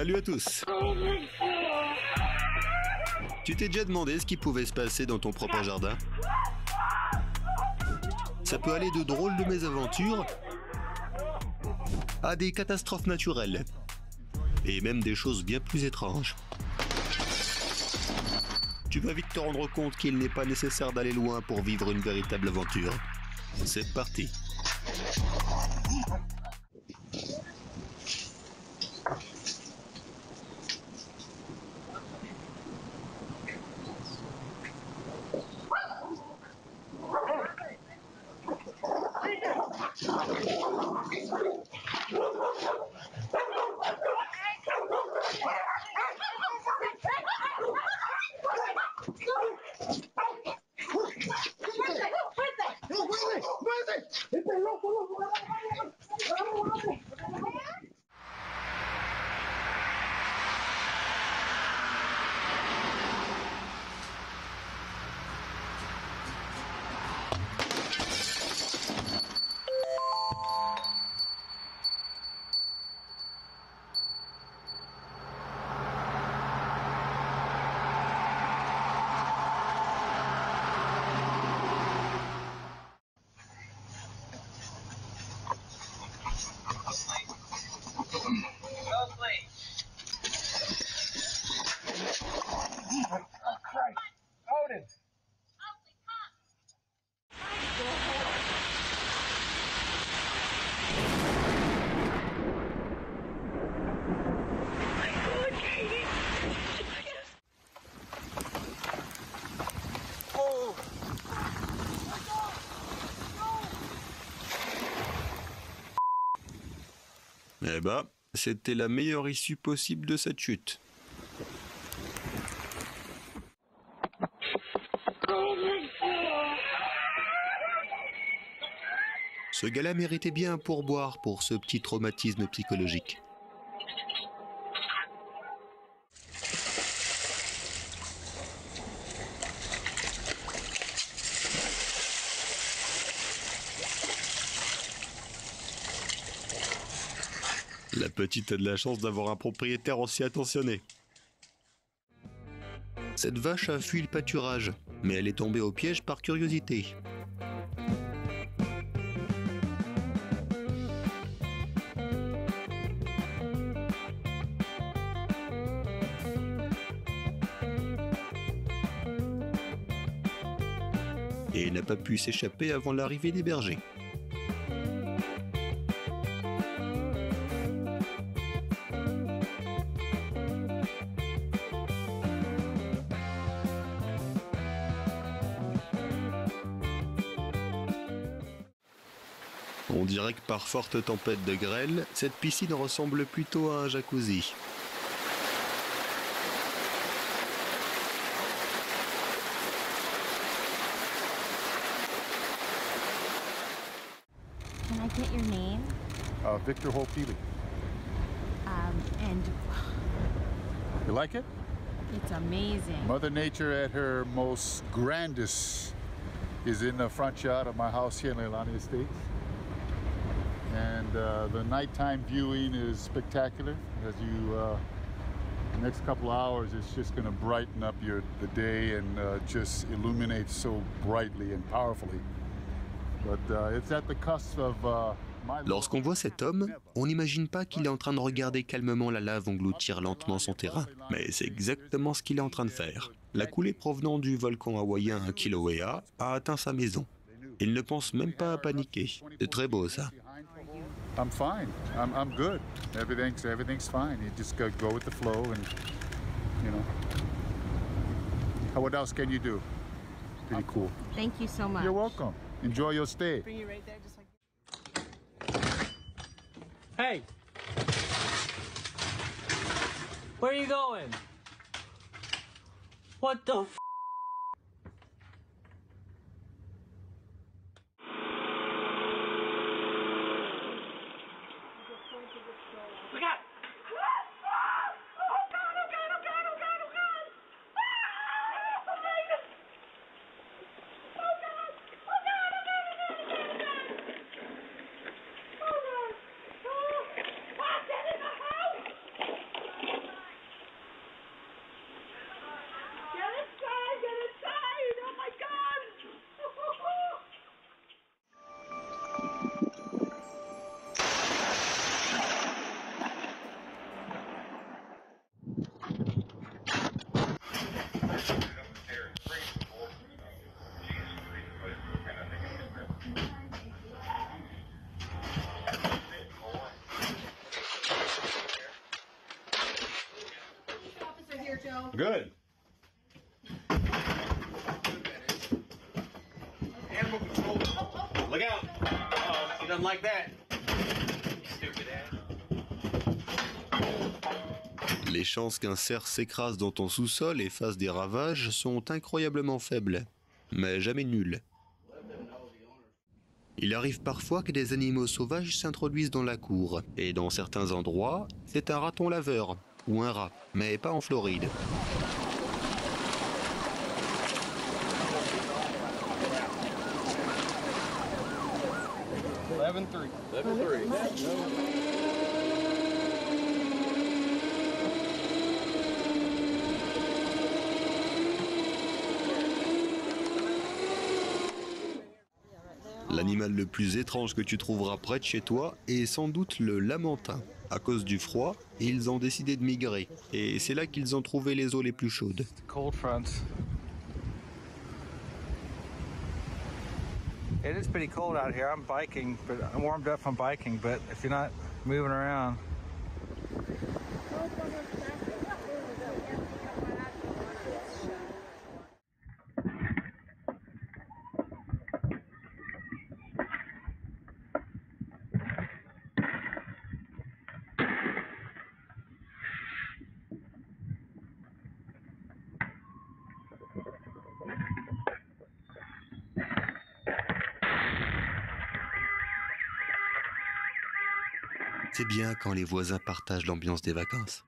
Salut à tous. Tu t'es déjà demandé ce qui pouvait se passer dans ton propre jardin? Ça peut aller de drôles de mésaventures à des catastrophes naturelles. Et même des choses bien plus étranges. Tu vas vite te rendre compte qu'il n'est pas nécessaire d'aller loin pour vivre une véritable aventure. C'est parti. Eh ben, c'était la meilleure issue possible de cette chute. Ce gars-là méritait bien un pourboire pour ce petit traumatisme psychologique. La petite a de la chance d'avoir un propriétaire aussi attentionné. Cette vache a fui le pâturage, mais elle est tombée au piège par curiosité. Et n'a pas pu s'échapper avant l'arrivée des bergers. On dirait que par forte tempête de grêle, cette piscine ressemble plutôt à un jacuzzi. Can I get your name? Victor Holt-Peely. And You like it? it's amazing. Mother Nature at her most grandest is in the front yard of my house here in Leilani Estates. And the nighttime viewing is spectacular. As you, the next couple of hours, it's just going to brighten up the day and just illuminate so brightly and powerfully. But it's at the cusp of Lorsqu'on voit cet homme, on n'imagine pas qu'il est en train de regarder calmement la lave engloutir lentement son terrain. Mais c'est exactement ce qu'il est en train de faire. La coulée provenant du volcan hawaïen Kilauea a atteint sa maison. Il ne pense même pas à paniquer. C'est très beau ça. I'm fine. I'm good. Everything's fine. You just go with the flow and, you know. What else can you do? Pretty cool. Thank you so much. You're welcome. Enjoy your stay. Bring you right there, just like. Hey! Where are you going? What the f? Look out! Oh God! Oh God! Oh God! Oh God! Oh God! Ah! Oh my God! Oh God! Oh God! Oh God! Oh God! Oh God! Oh God! Oh! What? That in the house? there, Joe. Good. Animal control. Look out. Uh-oh, he doesn't like that. Stupid ass. Les chances qu'un cerf s'écrase dans ton sous-sol et fasse des ravages sont incroyablement faibles, mais jamais nulles. Il arrive parfois que des animaux sauvages s'introduisent dans la cour, et dans certains endroits, c'est un raton laveur ou un rat, mais pas en Floride. L'animal le plus étrange que tu trouveras près de chez toi est sans doute le lamantin. À cause du froid, ils ont décidé de migrer, et c'est là qu'ils ont trouvé les eaux les plus chaudes. Cold fronts. It is pretty cold out here. I'm biking, but I'm warmed up from biking, but if you're not moving around. C'est bien quand les voisins partagent l'ambiance des vacances.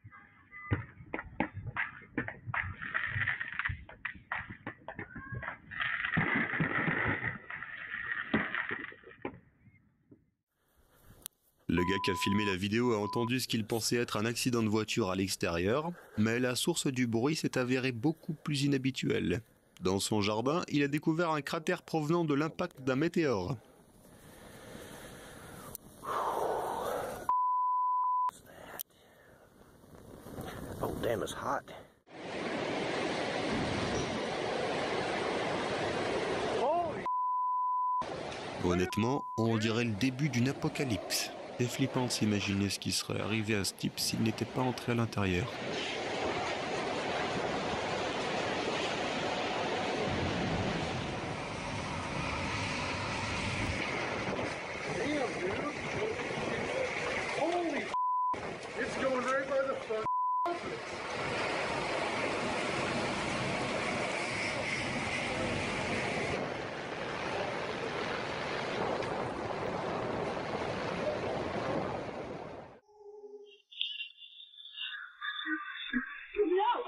Le gars qui a filmé la vidéo a entendu ce qu'il pensait être un accident de voiture à l'extérieur, mais la source du bruit s'est avérée beaucoup plus inhabituelle. Dans son jardin, il a découvert un cratère provenant de l'impact d'un météore. Oh, damn, it's hot. Honnêtement, on dirait le début d'une apocalypse. C'est flippant de s'imaginer ce qui serait arrivé à ce type s'il n'était pas entré à l'intérieur.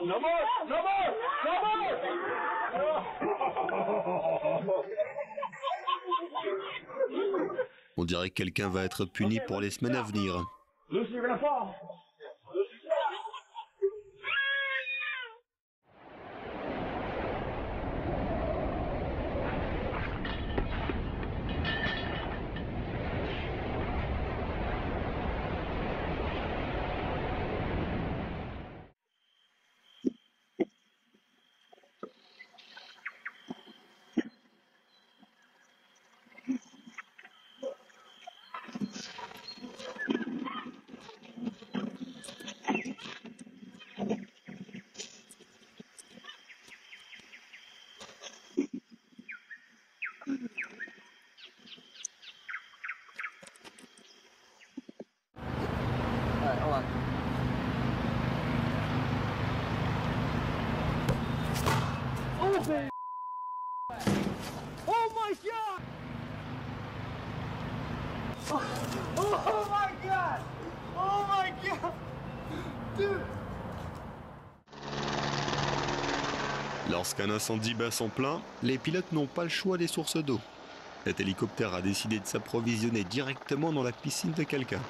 No more! No more! No more! On dirait que quelqu'un va être puni pour les semaines à venir. Lucy, you're gonna fall. Alright, hold on. Oh, baby! Oh my God! Oh my God! Oh my God! Dude! Lorsqu'un incendie bat son plein, les pilotes n'ont pas le choix des sources d'eau. Cet hélicoptère a décidé de s'approvisionner directement dans la piscine de quelqu'un.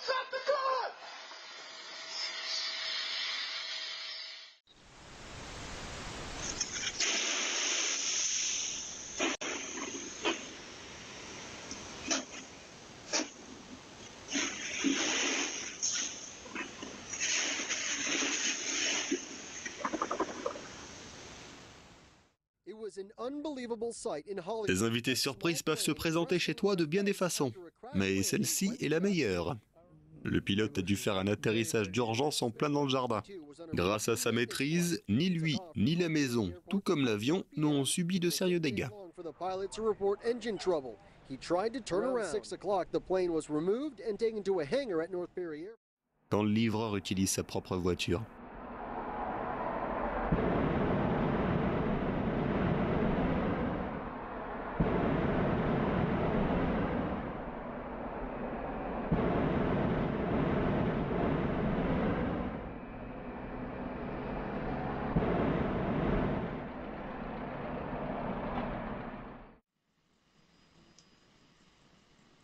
Stop the car! Les invités surprises peuvent se présenter chez toi de bien des façons, mais celle-ci est la meilleure. Le pilote a dû faire un atterrissage d'urgence en plein dans le jardin. Grâce à sa maîtrise, ni lui, ni la maison, tout comme l'avion, n'ont subi de sérieux dégâts. Quand le livreur utilise sa propre voiture.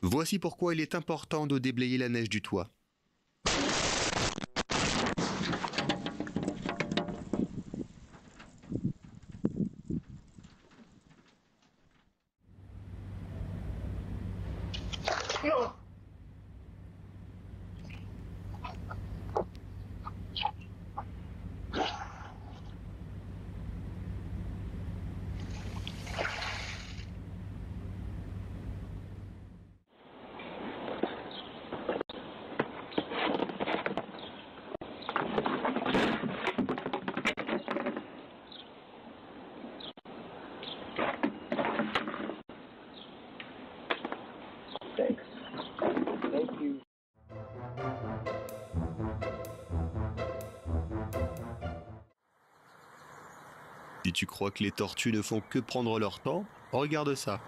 Voici pourquoi il est important de déblayer la neige du toit. Si tu crois que les tortues ne font que prendre leur temps, regarde ça.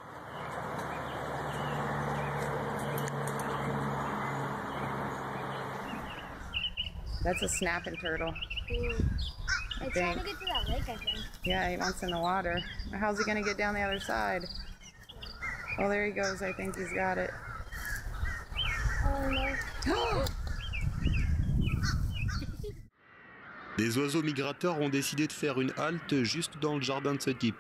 That's a snapping turtle. It's trying to get to that lake, I think. Yeah, he wants in the water. How's he gonna get down the other side? Oh, there he goes. I think he's got it. Oh no. Des oiseaux migrateurs ont décidé de faire une halte juste dans le jardin de ce type.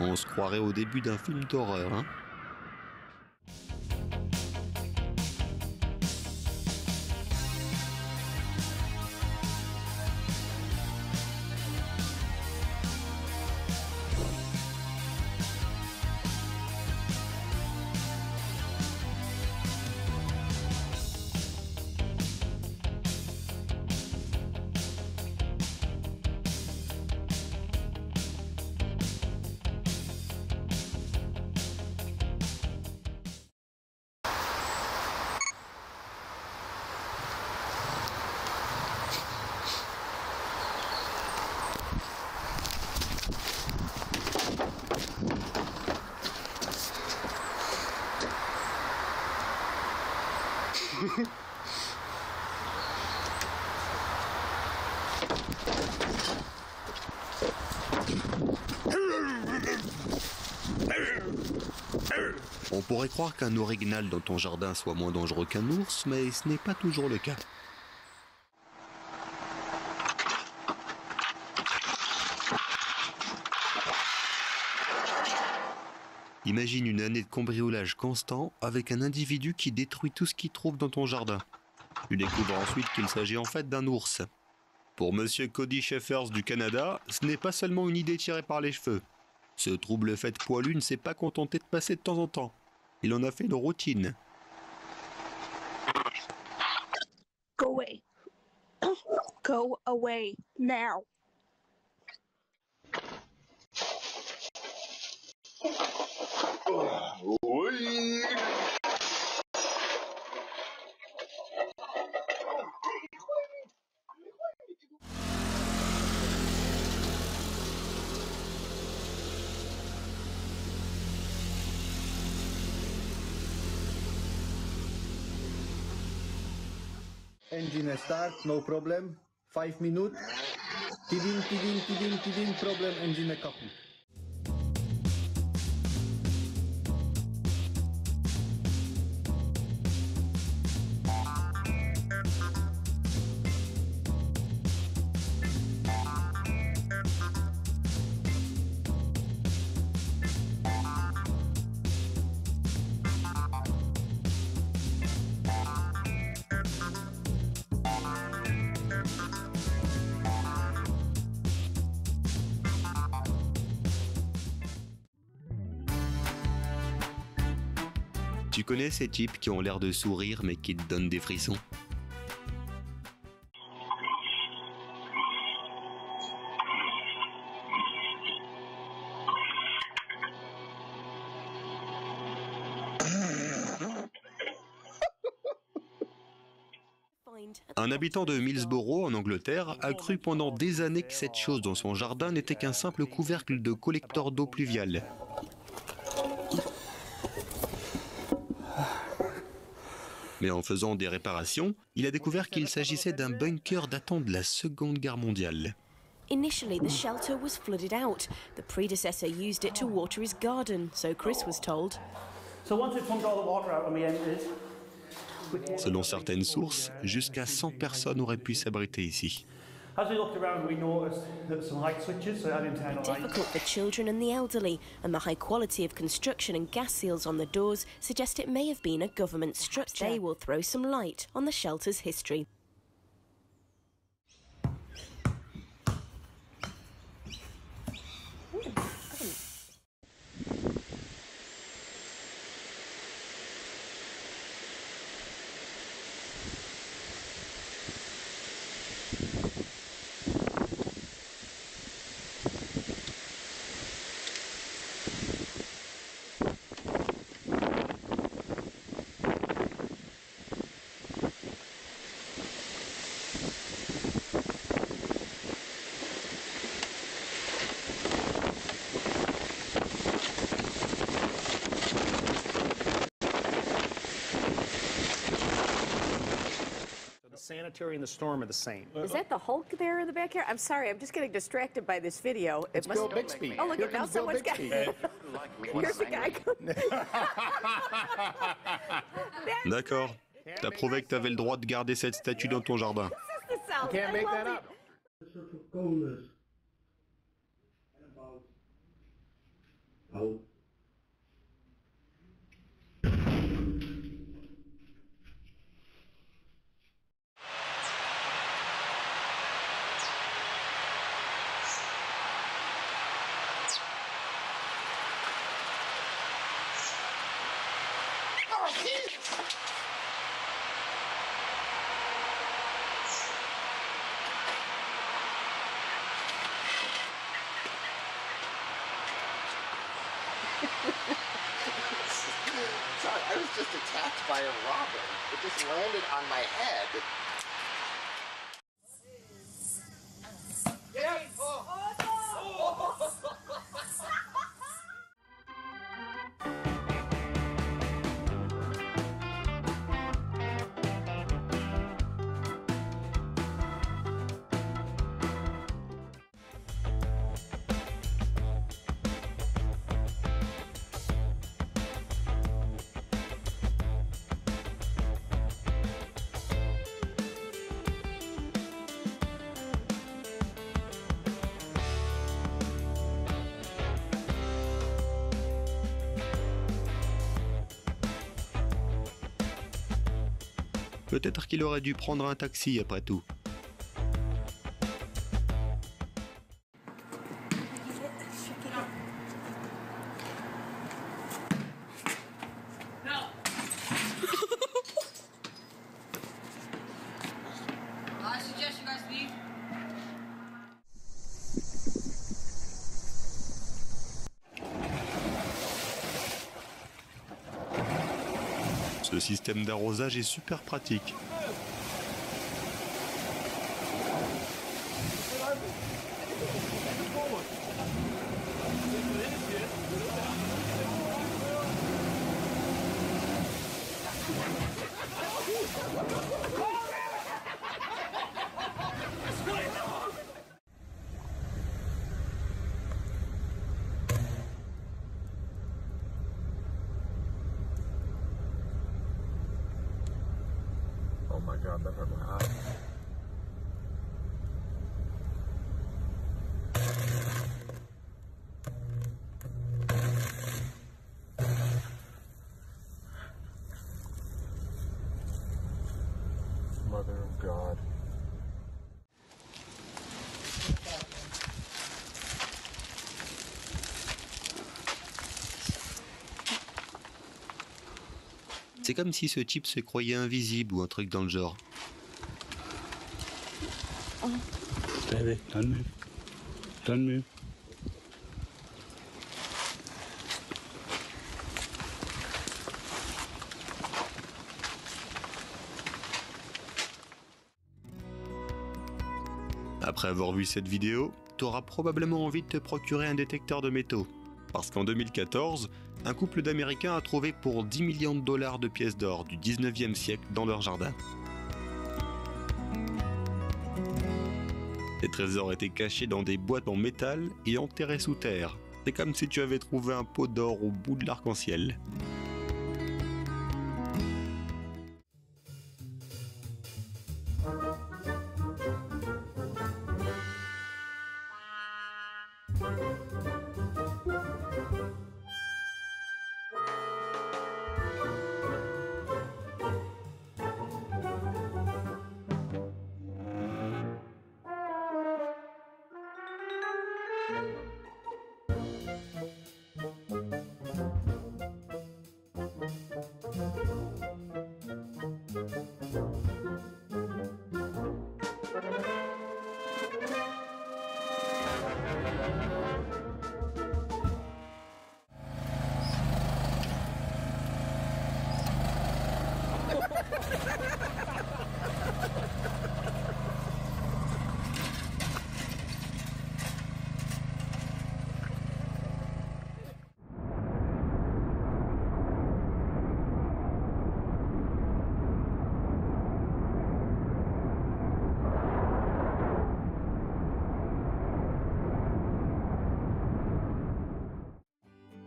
On se croirait au début d'un film d'horreur, hein? On pourrait croire qu'un orignal dans ton jardin soit moins dangereux qu'un ours, mais ce n'est pas toujours le cas. Imagine une année de cambriolage constant avec un individu qui détruit tout ce qu'il trouve dans ton jardin. Tu découvres ensuite qu'il s'agit en fait d'un ours. Pour Monsieur Cody Sheffers du Canada, ce n'est pas seulement une idée tirée par les cheveux. Ce trouble fait poilu ne s'est pas contenté de passer de temps en temps. Il en a fait une routine. Go away. Go away now. Oui. Engine start, no problem. 5 minutes. tidin problem engine kaput. Tu connais ces types qui ont l'air de sourire mais qui te donnent des frissons? Un habitant de Millsborough, en Angleterre, a cru pendant des années que cette chose dans son jardin n'était qu'un simple couvercle de collecteur d'eau pluviale. Mais en faisant des réparations, il a découvert qu'il s'agissait d'un bunker datant de la Seconde Guerre mondiale. Initially, the shelter was flooded out. The predecessor used it to water his garden, so Chris was told. Selon certaines sources, jusqu'à 100 personnes auraient pu s'abriter ici. Difficult for children and the elderly, and the high quality of construction and gas seals on the doors suggest it may have been a government structure. They will throw some light on the shelter's history. Sanitary and the storm are the same. Is that the Hulk there in the back here? I'm sorry, I'm just getting distracted by this video. It's Bill Bixby. Oh, look, now someone's got... Here's the guy. D'accord. T'as prouvé que t'avais le droit de garder cette statue dans ton jardin. This is the South. You can't make that up. Sorry, I was just attacked by a robin. It just landed on my head. Peut-être qu'il aurait dû prendre un taxi après tout. Ce système d'arrosage est super pratique. God, that hurt my eye. Mother of God. C'est comme si ce type se croyait invisible ou un truc dans le genre. Baby, don't move. Don't move. Après avoir vu cette vidéo, t'auras probablement envie de te procurer un détecteur de métaux. Parce qu'en 2014, un couple d'Américains a trouvé pour 10 millions de dollars de pièces d'or du 19e siècle dans leur jardin. Ces trésors étaient cachés dans des boîtes en métal et enterrés sous terre. C'est comme si tu avais trouvé un pot d'or au bout de l'arc-en-ciel.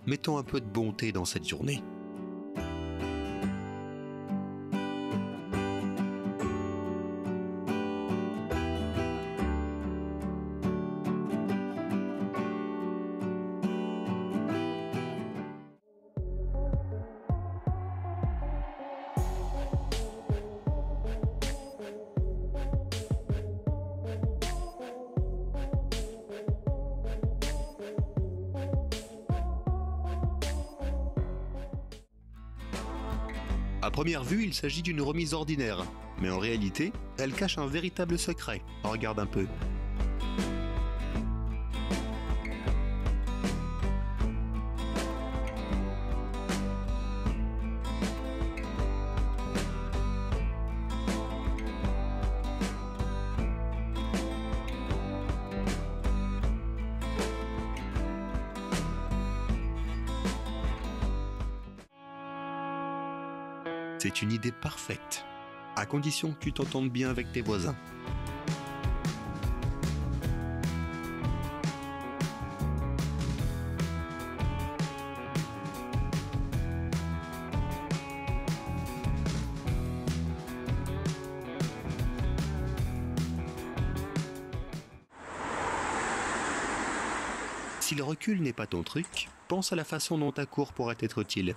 Mettons un peu de bonté dans cette journée. À première vue, il s'agit d'une remise ordinaire, mais en réalité, elle cache un véritable secret. Regarde un peu. C'est une idée parfaite, à condition que tu t'entendes bien avec tes voisins. Si le recul n'est pas ton truc, pense à la façon dont ta cour pourrait être utile.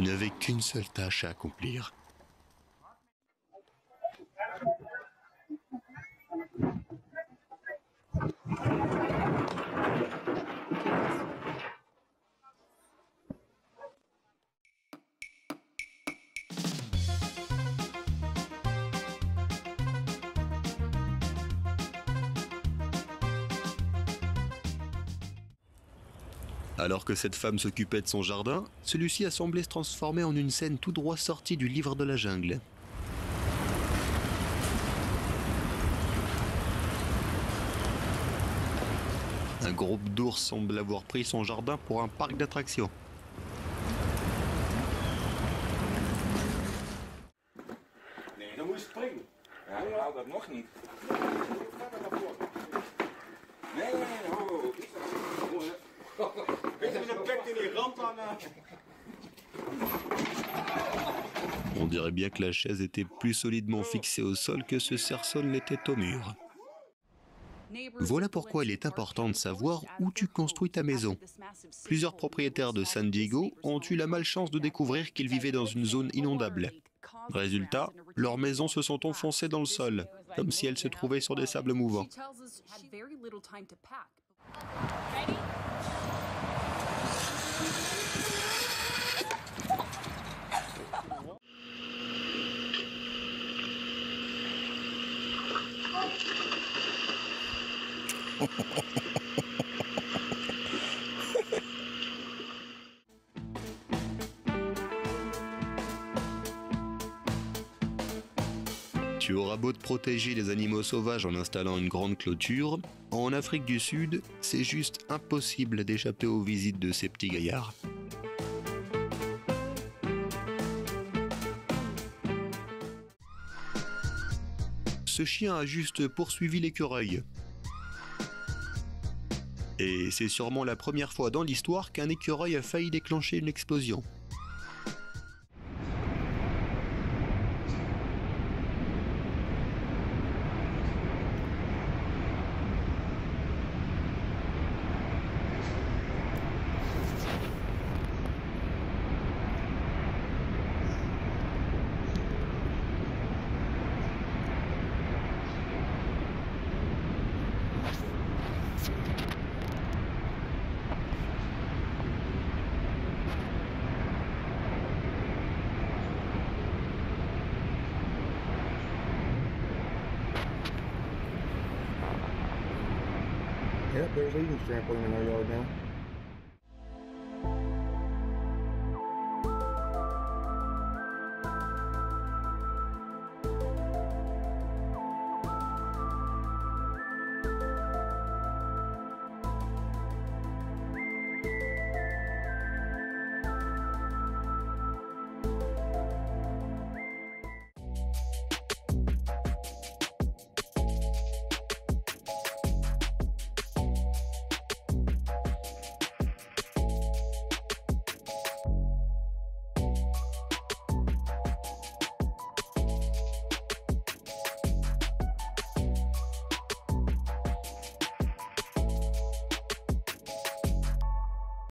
Il n'avait qu'une seule tâche à accomplir. Alors que cette femme s'occupait de son jardin, celui-ci a semblé se transformer en une scène tout droit sortie du livre de la jungle. Un groupe d'ours semble avoir pris son jardin pour un parc d'attractions. Nee, dan moet je springen. Ja, ik haal dat nog niet. Nee, ho. Weet je, met een bek in die rand aan. On dirait bien que la chaise était plus solidement fixée au sol que ce cerceau l'était au mur. Voilà pourquoi il est important de savoir où tu construis ta maison. Plusieurs propriétaires de San Diego ont eu la malchance de découvrir qu'ils vivaient dans une zone inondable. Résultat, leurs maisons se sont enfoncées dans le sol, comme si elles se trouvaient sur des sables mouvants. Tu auras beau te protéger des animaux sauvages en installant une grande clôture, en Afrique du Sud, c'est juste impossible d'échapper aux visites de ces petits gaillards. Ce chien a juste poursuivi l'écureuil. Et c'est sûrement la première fois dans l'histoire qu'un écureuil a failli déclencher une explosion. Yep, there's Eden's trampoline in our yard now.